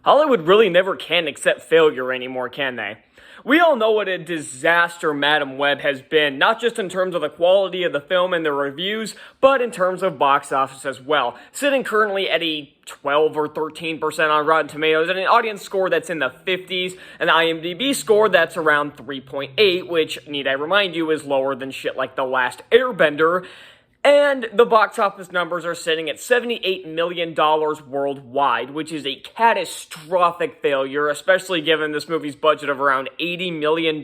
Hollywood really never can accept failure anymore, can they? We all know what a disaster Madam Web has been, not just in terms of the quality of the film and the reviews, but in terms of box office as well, sitting currently at a 12 or 13% on Rotten Tomatoes, and an audience score that's in the 50s, an IMDb score that's around 3.8, which, need I remind you, is lower than shit like The Last Airbender. And the box office numbers are sitting at $78 million worldwide, which is a catastrophic failure, especially given this movie's budget of around $80 million,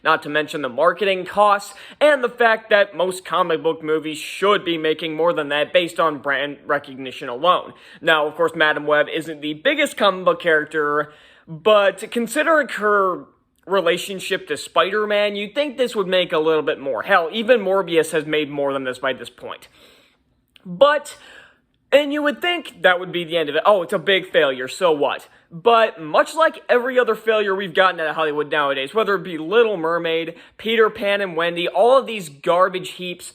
not to mention the marketing costs, and the fact that most comic book movies should be making more than that based on brand recognition alone. Now, of course, Madam Web isn't the biggest comic book character, but considering her relationship to Spider-Man, you'd think this would make a little bit more. Hell, even Morbius has made more than this by this point. And you would think that would be the end of it. Oh, it's a big failure, so what? But much like every other failure we've gotten out of Hollywood nowadays, whether it be Little Mermaid, Peter Pan and Wendy, all of these garbage heaps,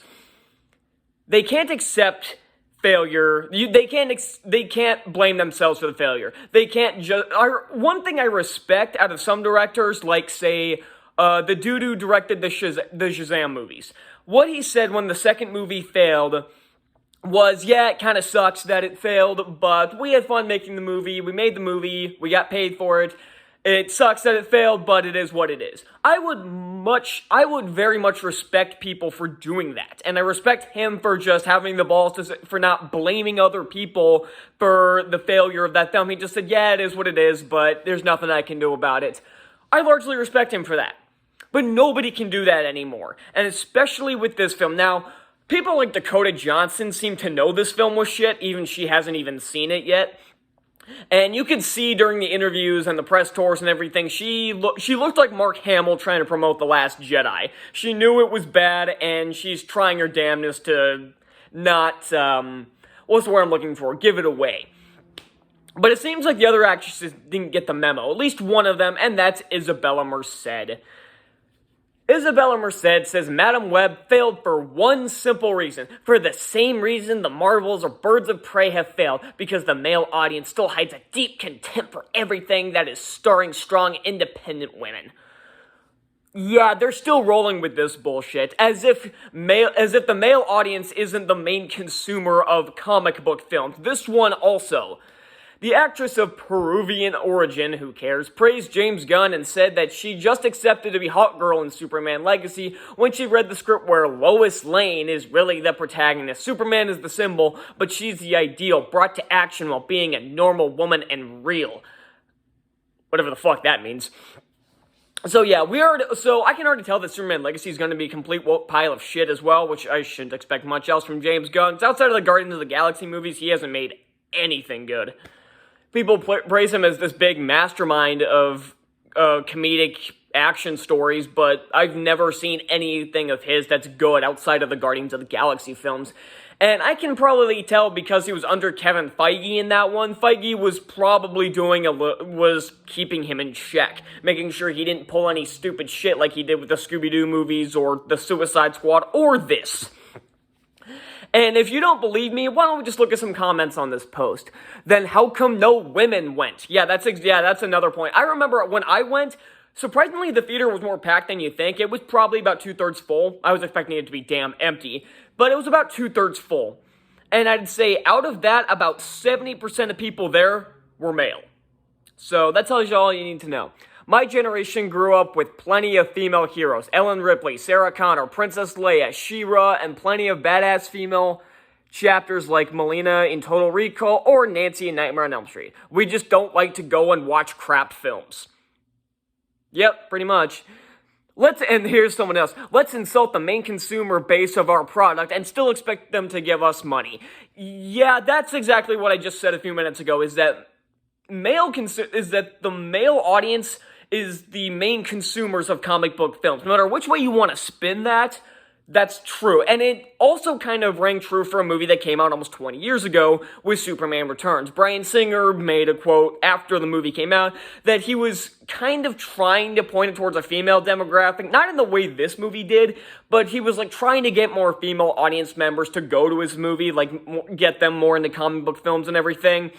they can't accept failure. They can't blame themselves for the failure. They can't just. One thing I respect out of some directors, like say the dude who directed the Shazam movies, what he said when the second movie failed was, yeah, it kind of sucks that it failed, but we had fun making the movie. We made the movie. We got paid for it. It sucks that it failed, but it is what it is. I would very much respect people for doing that, and I respect him for just having the balls for not blaming other people for the failure of that film. He just said, yeah, it is what it is, but there's nothing I can do about it. I largely respect him for that, but nobody can do that anymore, and especially with this film. Now, people like Dakota Johnson seem to know this film was shit, even she hasn't even seen it yet. And you could see during the interviews and the press tours and everything, she looked like Mark Hamill trying to promote The Last Jedi. She knew it was bad, and she's trying her damnedest to not, what's the word I'm looking for? Give it away. But it seems like the other actresses didn't get the memo, at least one of them, and that's Isabella Merced. Isabella Merced says Madam Web failed for one simple reason. For the same reason the Marvels or Birds of Prey have failed. Because the male audience still hides a deep contempt for everything that is starring strong, independent women. Yeah, they're still rolling with this bullshit. As if the male audience isn't the main consumer of comic book films. This one also. The actress of Peruvian origin, who cares, praised James Gunn and said that she just accepted to be Hawk Girl in Superman Legacy when she read the script where Lois Lane is really the protagonist. Superman is the symbol, but she's the ideal, brought to action while being a normal woman and real. Whatever the fuck that means. So yeah, I can already tell that Superman Legacy is going to be a complete woke pile of shit as well, which I shouldn't expect much else from James Gunn. Outside of the Guardians of the Galaxy movies, he hasn't made anything good. People praise him as this big mastermind of comedic action stories, but I've never seen anything of his that's good outside of the Guardians of the Galaxy films. And I can probably tell because he was under Kevin Feige in that one. Feige was probably was keeping him in check, making sure he didn't pull any stupid shit like he did with the Scooby-Doo movies or the Suicide Squad or this. And if you don't believe me, why don't we just look at some comments on this post? Then how come no women went? Yeah, that's another point. I remember when I went, surprisingly the theater was more packed than you think. It was probably about 2/3 full. I was expecting it to be damn empty, but it was about 2/3 full. And I'd say out of that, about 70% of people there were male. So that tells you all you need to know. My generation grew up with plenty of female heroes. Ellen Ripley, Sarah Connor, Princess Leia, She-Ra, and plenty of badass female chapters like Melina in Total Recall or Nancy in Nightmare on Elm Street. We just don't like to go and watch crap films. Yep, pretty much. And here's someone else. Let's insult the main consumer base of our product and still expect them to give us money. Yeah, that's exactly what I just said a few minutes ago, is that the male audience is the main consumers of comic book films. No matter which way you want to spin that, that's true. And it also kind of rang true for a movie that came out almost 20 years ago with Superman Returns. Bryan Singer made a quote after the movie came out that he was kind of trying to point it towards a female demographic. Not in the way this movie did, but he was like trying to get more female audience members to go to his movie, like get them more into comic book films and everything.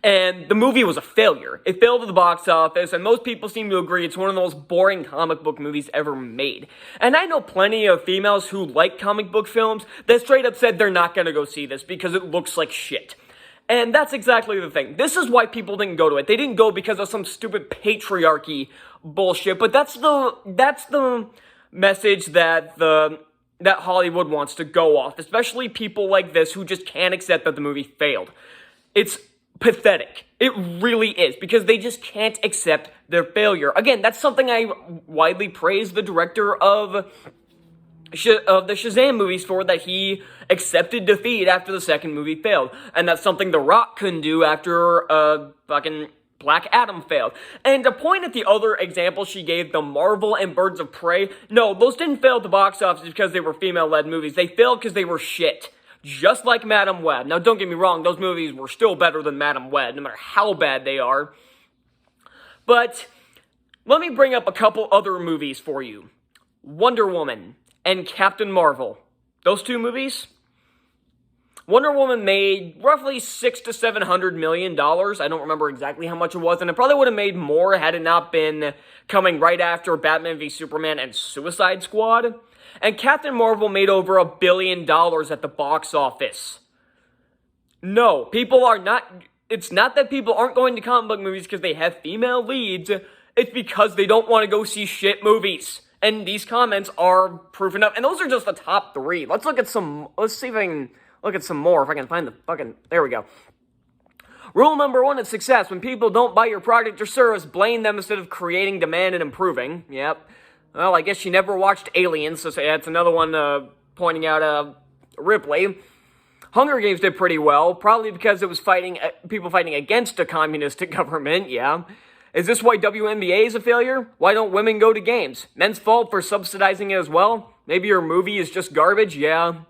And the movie was a failure. It failed at the box office, and most people seem to agree it's one of the most boring comic book movies ever made. And I know plenty of females who like comic book films that straight up said they're not gonna go see this because it looks like shit. And that's exactly the thing. This is why people didn't go to it. They didn't go because of some stupid patriarchy bullshit, but that's the message that Hollywood wants to go off, especially people like this who just can't accept that the movie failed. It's pathetic. It really is, because they just can't accept their failure. Again, that's something I widely praise the director of the Shazam movies for, that he accepted defeat after the second movie failed. And that's something The Rock couldn't do after fucking Black Adam failed. And to point at the other examples she gave, the Marvel and Birds of Prey, no, those didn't fail at the box office because they were female-led movies. They failed because they were shit. Just like Madam Web. Now, don't get me wrong, those movies were still better than Madam Web, no matter how bad they are. But let me bring up a couple other movies for you. Wonder Woman and Captain Marvel. Those two movies? Wonder Woman made roughly $600 to $700 million. I don't remember exactly how much it was, and it probably would have made more had it not been coming right after Batman v Superman and Suicide Squad. And Captain Marvel made over $1 billion at the box office. No, people are not... It's not that people aren't going to comic book movies because they have female leads. It's because they don't want to go see shit movies. And these comments are proof enough. And those are just the top 3. Let's look at some... Let's see if I can look at some more. If I can find the fucking... There we go. Rule number 1 of success. When people don't buy your product or service, blame them instead of creating demand and improving. Yep. Well, I guess she never watched Aliens, so that's another one pointing out Ripley. Hunger Games did pretty well, probably because it was people fighting against a communistic government, yeah. Is this why WNBA is a failure? Why don't women go to games? Men's fault for subsidizing it as well? Maybe your movie is just garbage, yeah.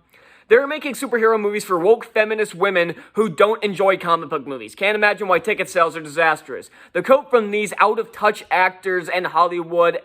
They're making superhero movies for woke feminist women who don't enjoy comic book movies. Can't imagine why ticket sales are disastrous. The quote from these out-of-touch actors and Hollywood...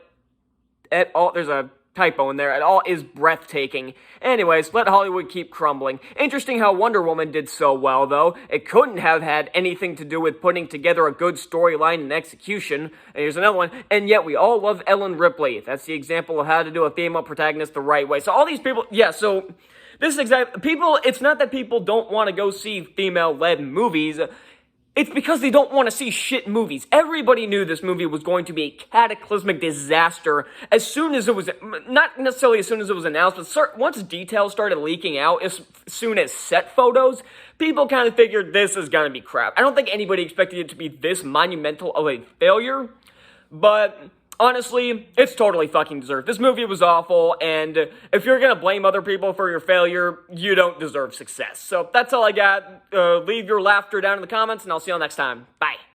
at all, there's a typo in there, at all is breathtaking. Anyways, let Hollywood keep crumbling. Interesting how Wonder Woman did so well, though. It couldn't have had anything to do with putting together a good storyline and execution. And here's another one. And yet we all love Ellen Ripley. That's the example of how to do a female protagonist the right way. So all these people, yeah, so this is exactly, people, it's not that people don't want to go see female-led movies. It's because they don't want to see shit movies. Everybody knew this movie was going to be a cataclysmic disaster as soon as it was, not necessarily as soon as it was announced, but once details started leaking out, as soon as set photos, people kind of figured this is going to be crap. I don't think anybody expected it to be this monumental of a failure, but honestly, it's totally fucking deserved. This movie was awful, and if you're gonna blame other people for your failure, you don't deserve success. So that's all I got. Leave your laughter down in the comments, and I'll see you all next time. Bye.